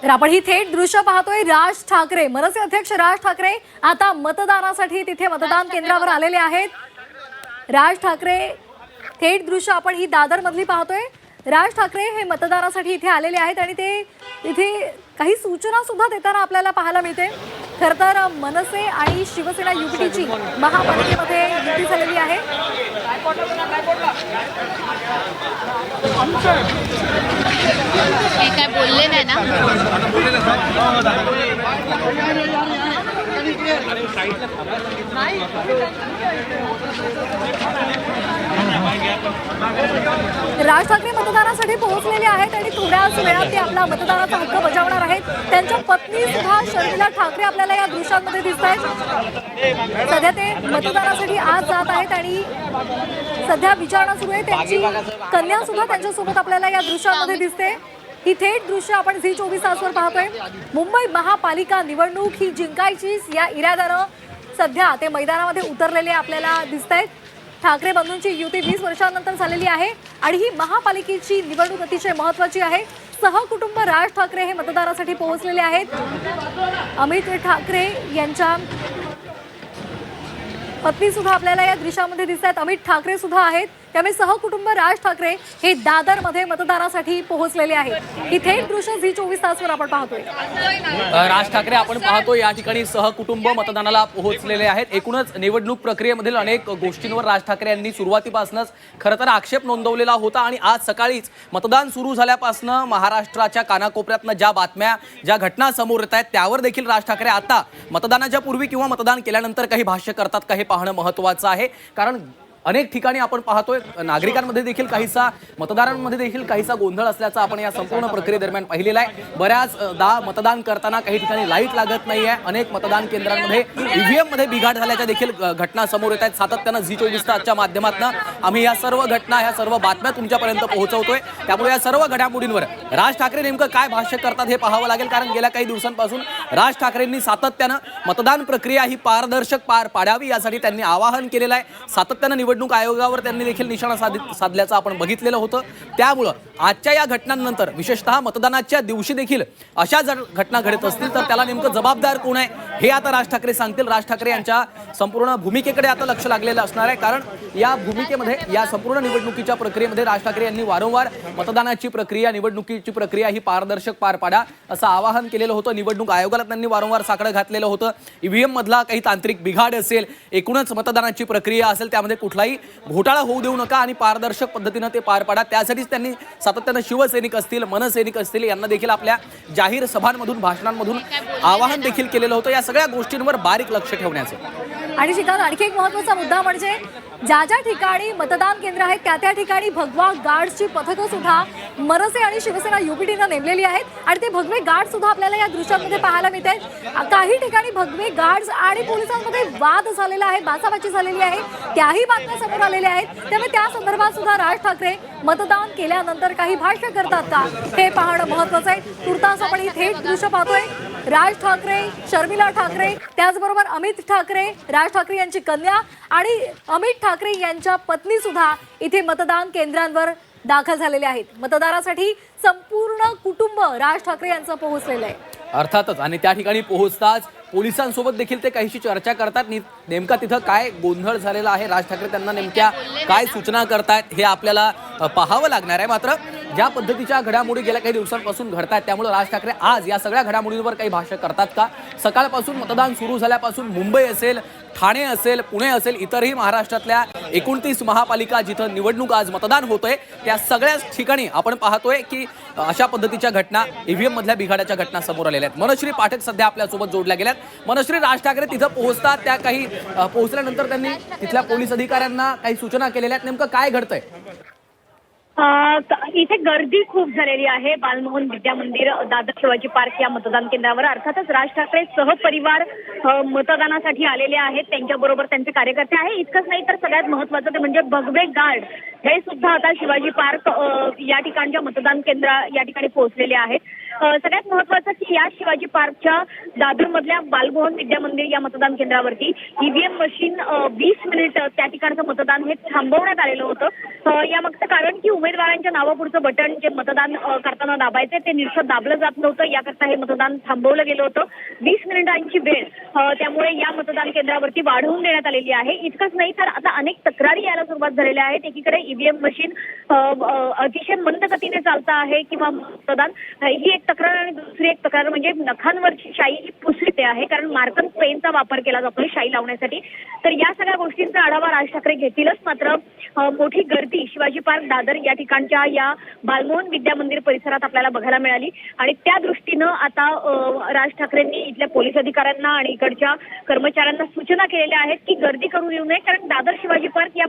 तर आपण ही थेट दृश्य पाहतोय। राज ठाकरे, मनसे अध्यक्ष राज ठाकरे आता मतदानासाठी तिथे मतदान केंद्रावर आलेले आहेत। राज ठाकरे थेट दृश्य आपण ही दादर मधली पाहतोय। राज ठाकरे हे मतदानासाठी इथे आलेले आहेत आणि ते इथे काही सूचना सुद्धा देताना आपल्याला पाहायला मिळते। खरं तर मनसे आणि शिवसेना युतीची महापालिकेमध्ये युती झालेली आहे। हे काय बोलले नाही ना। राज ठाकरे मतदानासाठी पोहोचलेले आहेत आणि थोड्याच वेळात ते आपला मतदानाचा हक्क बजावणार आहेत। त्यांच्या पत्नी सुद्धा शर्मिला ठाकरे आपल्याला या दृश्यांमध्ये दिसत आहेत। सध्या ते मतदानासाठी आज जात आहेत आणि सध्या विचारणा सुरू आहे। त्यांची कन्या सुद्धा त्यांच्यासोबत आपल्याला या दृश्यांमध्ये दिसते। ही थेट दृश्य आपण झी24 तासवर पाहतोय। मुंबई महापालिका निवडणूक ही जिंकायची या इराद्यानं सध्या ते मैदानामध्ये उतरलेले आपल्याला दिसत आहेत। ठाकरे बंधूंची युती 20 वर्षांनंतर झालेली आहे आणि ही महापालिकेची निवडणूक अतिशय महत्त्वाची आहे। सहकुटुंब राज ठाकरे हे मतदानासाठी पोहोचलेले आहेत। अमित ठाकरे यांच्या पत्नी सुद्धा आपल्याला या दृश्यामध्ये दिसत आहेत। अमित ठाकरे सुद्धा आहेत। त्यामुळे सहकुटुंब राज ठाकरे हे दादरमध्ये मतदानासाठी पोहोचलेले आहेत। ही थेट दृश्य झी24 तासवर आपण पाहतोय। राज ठाकरे आपण पाहतो या ठिकाणी सहकुटुंब मतदानाला पोहोचलेले आहेत। एकूणच निवडणूक प्रक्रियेमधील अनेक गोष्टींवर राज ठाकरे यांनी सुरुवातीपासूनच खरं तर आक्षेप नोंदवलेला होता आणि आज सकाळीच मतदान सुरू झाल्यापासून महाराष्ट्राच्या कानाकोपऱ्यातनं ज्या बातम्या ज्या घटना समोर येत आहेत त्यावर देखील राज ठाकरे आता मतदानाच्या पूर्वी किंवा मतदान केल्यानंतर काही भाष्य करतात का हे पाहणं महत्त्वाचं आहे। कारण अनेक ठिकाणी आपण पाहतोय नागरिकांमध्ये देखील काहीसा मतदारांमध्ये देखील काहीसा गोंधळ असल्याचं आपण या संपूर्ण प्रक्रियेदरम्यान पाहिलेलं आहे। बऱ्याचदा मतदान करताना काही ठिकाणी लाईट लागत नाहीये। अनेक मतदान केंद्रांमध्ये ईव्हीएम मध्ये बिघाड झाल्याच्या देखील घटना समोर येत आहेत। सातत्यानं झी24 तासच्या माध्यमातून आम्ही या सर्व घटना ह्या सर्व बातम्या तुमच्यापर्यंत पोहोचवतोय। त्यामुळे या सर्व घडामोडींवर राज ठाकरे नेमकं काय भाष्य करतात हे पाहावं लागेल। कारण गेल्या काही दिवसांपासून राज ठाकरेंनी सातत्यानं मतदान प्रक्रिया ही पारदर्शक पार पाडावी यासाठी त्यांनी आवाहन केलेलं आहे। सातत्यानं निवडणूक आयोगावर त्यांनी देखील निशाणा साधल्याचं आपण बघितलेलं होतं। त्यामुळं आजच्या या घटनांनंतर विशेषतः मतदानाच्या दिवशी देखील अशा जर घटना घडत असतील तर त्याला नेमकं जबाबदार कोण आहे हे आता राज ठाकरे सांगतील। राज ठाकरे यांच्या संपूर्ण भूमिकेकडे आता लक्ष लागलेलं असणार आहे। कारण या भूमिकेमध्ये या संपूर्ण निवडणुकीच्या प्रक्रियेमध्ये राज ठाकरे यांनी वारंवार मतदानाची प्रक्रिया निवडणुकीची प्रक्रिया ही पारदर्शक पार पाडा असं आवाहन केलेलं होतं। निवडणूक आयोगाला त्यांनी वारंवार साकडं घातलेलं होतं। ईव्हीएम मधला काही तांत्रिक बिघाड असेल एकूणच मतदानाची प्रक्रिया असेल त्यामध्ये कुठलाही घोटाळा होऊ देऊ नका आणि पारदर्शक पद्धतीने ते पार पाडा। त्यासाठीच त्यांनी सातत्यानं शिवसैनिक असतील मनसैनिक असतील यांना देखील आपल्या जाहीर सभांमधून भाषणांमधून आवाहन देखील केलेलं होतं। या सगळ्या गोष्टींवर बारीक लक्ष ठेवण्याचं आणि शिकार आणखी एक महत्त्वाचा मुद्दा म्हणजे ज्या ज्या ठिकाणी मतदान केंद्र आहेत त्या ठिकाणी भगवा गार्ड्सची पथकं सुद्धा मनसे आणि शिवसेना युपीटीनं नेमलेली आहेत आणि ते भगवे गार्ड सुद्धा आपल्याला या दृश्यांमध्ये पाहायला मिळते। काही ठिकाणी भगवे गार्ड्स आणि पोलिसांमध्ये वाद झालेला आहे, बाचाबाची झालेली आहे, त्याही बातम्या समोर आलेल्या आहेत। त्यामुळे त्या संदर्भात सुद्धा राज ठाकरे मतदान केल्यानंतर काही भाष्य करतात का हे पाहणं महत्त्वाचं आहे। तुर्तास आपण ही थेट दृश्य पाहतोय। राज ठाकरे, शर्मिला ठाकरे, त्याचबरोबर अमित ठाकरे, राज ठाकरे यांची कन्या आणि अमित ठाकरे यांच्या पत्नी सुद्धा इथे मतदान केंद्रांवर दाखल झालेले आहेत। मतदानासाठी संपूर्ण कुटुंब राज ठाकरे यांचं पोहोचलेलं आहे। अर्थातच आणि त्या ठिकाणी पोहोचताच पोलिसांसोबत देखील ते काहीशी चर्चा करतात। नेमका तिथं काय गोंधळ झालेला आहे, राज ठाकरे त्यांना नेमक्या काय सूचना करतायत हे आपल्याला पाहावं लागणार आहे। मात्र ज्या पद्धतीच्या घडामोडी गेल्या काही दिवसांपासून घडतात त्यामुळे राज ठाकरे आज या सगळ्या घडामोडींवर काही भाष्य करतात का। सकाळपासून मतदान सुरू झाल्यापासून मुंबई असेल, ठाणे असेल, पुणे असेल, इतरही महाराष्ट्रातल्या 29 महापालिका जिथं निवडणूक आज मतदान होतंय त्या सगळ्याच ठिकाणी आपण पाहतोय की अशा पद्धतीच्या घटना ईव्हीएम मधल्या बिघाडाच्या घटना समोर आलेल्या आहेत। मनश्री पाठक सध्या आपल्यासोबत जोडल्या गेल्यात। मनश्री, राज ठाकरे तिथं पोहोचतात त्या काही पोहोचल्यानंतर त्यांनी तिथल्या पोलीस अधिकाऱ्यांना काही सूचना केलेल्या आहेत। नेमकं काय घडतंय? इथे गर्दी खूप झालेली आहे। बालमोहन विद्या मंदिर, दादर शिवाजी पार्क या मतदान केंद्रावर अर्थातच राज ठाकरे सहपरिवार मतदानासाठी आलेले आहेत। त्यांच्याबरोबर त्यांचे कार्यकर्ते आहे। इतकंच नाही तर सगळ्यात महत्त्वाचं ते म्हणजे भगवे गार्ड हे सुद्धा आता शिवाजी पार्क या ठिकाणच्या मतदान केंद्र या ठिकाणी पोहोचलेले आहेत। सगळ्यात महत्वाचं की या शिवाजी पार्कच्या दादरमधल्या बालभवन विद्या मंदिर या मतदान केंद्रावरती ईव्हीएम मशीन 20 मिनिट त्या ठिकाणचं मतदान हे थांबवण्यात आलेलं होतं. यामागचं कारण की उमेदवारांच्या नावापुढचं बटन जे मतदान करताना दाबायचे ते निश्चित दाबलं जात नव्हतं, याकरता हे मतदान थांबवलं गेलं होतं. 20 मिनिटांची वेळ त्यामुळे या मतदान केंद्रावरती वाढवून देण्यात आलेली आहे. इतकंच नाही तर आता अनेक तक्रारी यायला सुरुवात झालेल्या आहेत. एकीकडे ईव्हीएम मशीन अतिशय मंद गतीने चालतं आहे किंवा मतदान, ही एक तक्रार आणि दुसरी एक तक्रार म्हणजे नखांवरची शाई ही पुसते आहे, कारण मार्कर पेनचा वापर केला जातोय शाई लावण्यासाठी. तर या सगळ्या गोष्टींचा आढावा राज ठाकरे घेतीलच. मात्र मोठी गर्दी शिवाजी पार्क दादर या ठिकाणच्या या बालभवन विद्या मंदिर परिसरात आपल्याला बघायला मिळाली आणि त्या दृष्टीनं आता राज ठाकरेंनी इथल्या पोलीस अधिकाऱ्यांना आणि इकडच्या कर्मचाऱ्यांना सूचना केलेल्या आहेत की गर्दी करून येऊ नये, कारण दादर शिवाजी पार्क या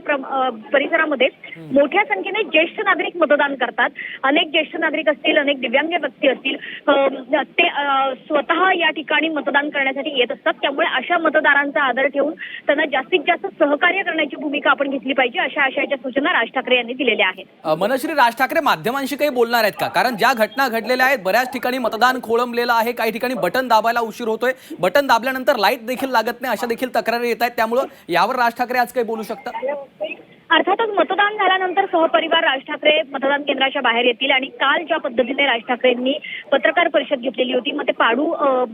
परिसरामध्ये मोठ्या संख्येने ज्येष्ठ नागरिक मतदान करतात. अनेक ज्येष्ठ नागरिक असतील, अनेक दिव्यांग व्यक्ती असतील, ते स्वतः या ठिकाणी मतदान करण्यासाठी येत असतात. त्यामुळे अशा मतदारांचा आदर ठेवून त्यांना जास्तीत जास्त सहकार्य करण्याची भूमिका आपण घेतली पाहिजे, अशा आशयाच्या सूचना राज ठाकरे यांनी दिलेल्या आहेत. मनश्री, राज ठाकरे माध्यमांशी काही बोलणार आहेत का? कारण ज्या घटना घडलेल्या आहेत, बऱ्याच ठिकाणी मतदान खोळंबलेलं आहे, काही ठिकाणी बटन दाबायला उशीर होतोय, बटन दाबल्यानंतर लाईट देखील लागत नाही, अशा देखील तक्रारी येत आहेत. त्यामुळे यावर राज ठाकरे आज काही बोलू शकतात? अर्थातच मतदान झाल्यानंतर सहपरिवार राज ठाकरे मतदान केंद्राच्या बाहेर येतील आणि काल ज्या पद्धतीने राज ठाकरेंनी पत्रकार परिषद घेतलेली होती, मग ते पाडू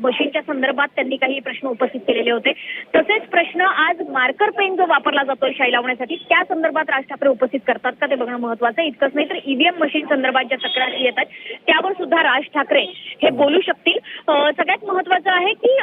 मशीनच्या संदर्भात त्यांनी काही प्रश्न उपस्थित केलेले होते. तसेच प्रश्न आज मार्कर पेन जो वापरला जातोय शाई लावण्यासाठी त्या संदर्भात राज ठाकरे उपस्थित करतात का ते बघणं महत्वाचं आहे. इतकंच नाही तर ईव्हीएम मशीन संदर्भात ज्या तक्रारी येतात त्यावर सुद्धा राज ठाकरे हे बोलू शकतील. सगळ्यात महत्वाचं आहे की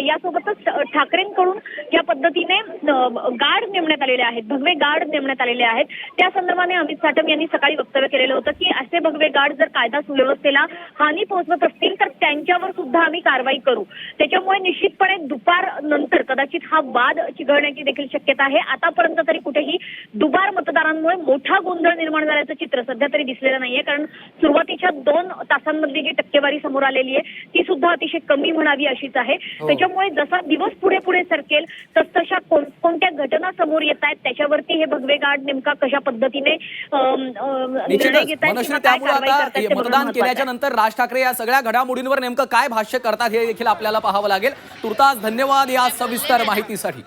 यासोबतच ठाकरेंकडून ज्या पद्धतीने गार्ड नेमण्यात आलेले आहेत, भगवे गार्ड नेमण्यात आलेले आहेत, त्या संदर्भाने अमित साटम यांनी सकाळी वक्तव्य केलेलं होतं की असे भगवे गार्ड जर कायदा सुव्यवस्थेला हानी पोहोचवत असतील तर त्यांच्यावर सुद्धा आम्ही कारवाई करू. त्याच्यामुळे निश्चितपणे दुपार नंतर कदाचित हा वाद चिघळण्याची देखील शक्यता आहे. आतापर्यंत तरी कुठेही दुबार मतदारांमुळे मोठा गोंधळ निर्माण झाल्याचं चित्र सध्या तरी दिसलेलं नाहीये, कारण सुरुवातीच्या 2 तासांमधली जी टक्केवारी समोर आलेली आहे ती सुद्धा अतिशय कमी म्हणावी अशीच आहे. त्याच्यामुळे जसा दिवस पुढे पुढे सरकेल तसतशा कोणत्या घटना समोर येत आहेत त्याच्यावरती हे भगवे गार्ड नेमका कशा पद्धतीने निर्णय घेत आहेत, त्यामुळे आता मतदान केल्याच्या नंतर राज ठाकरे या सगळ्या घडामोडींवर नेमकं काय भाष्य करतात हे देखील आपल्याला पाहावं लागेल. तुर्तास धन्यवाद या सविस्तर माहितीसाठी.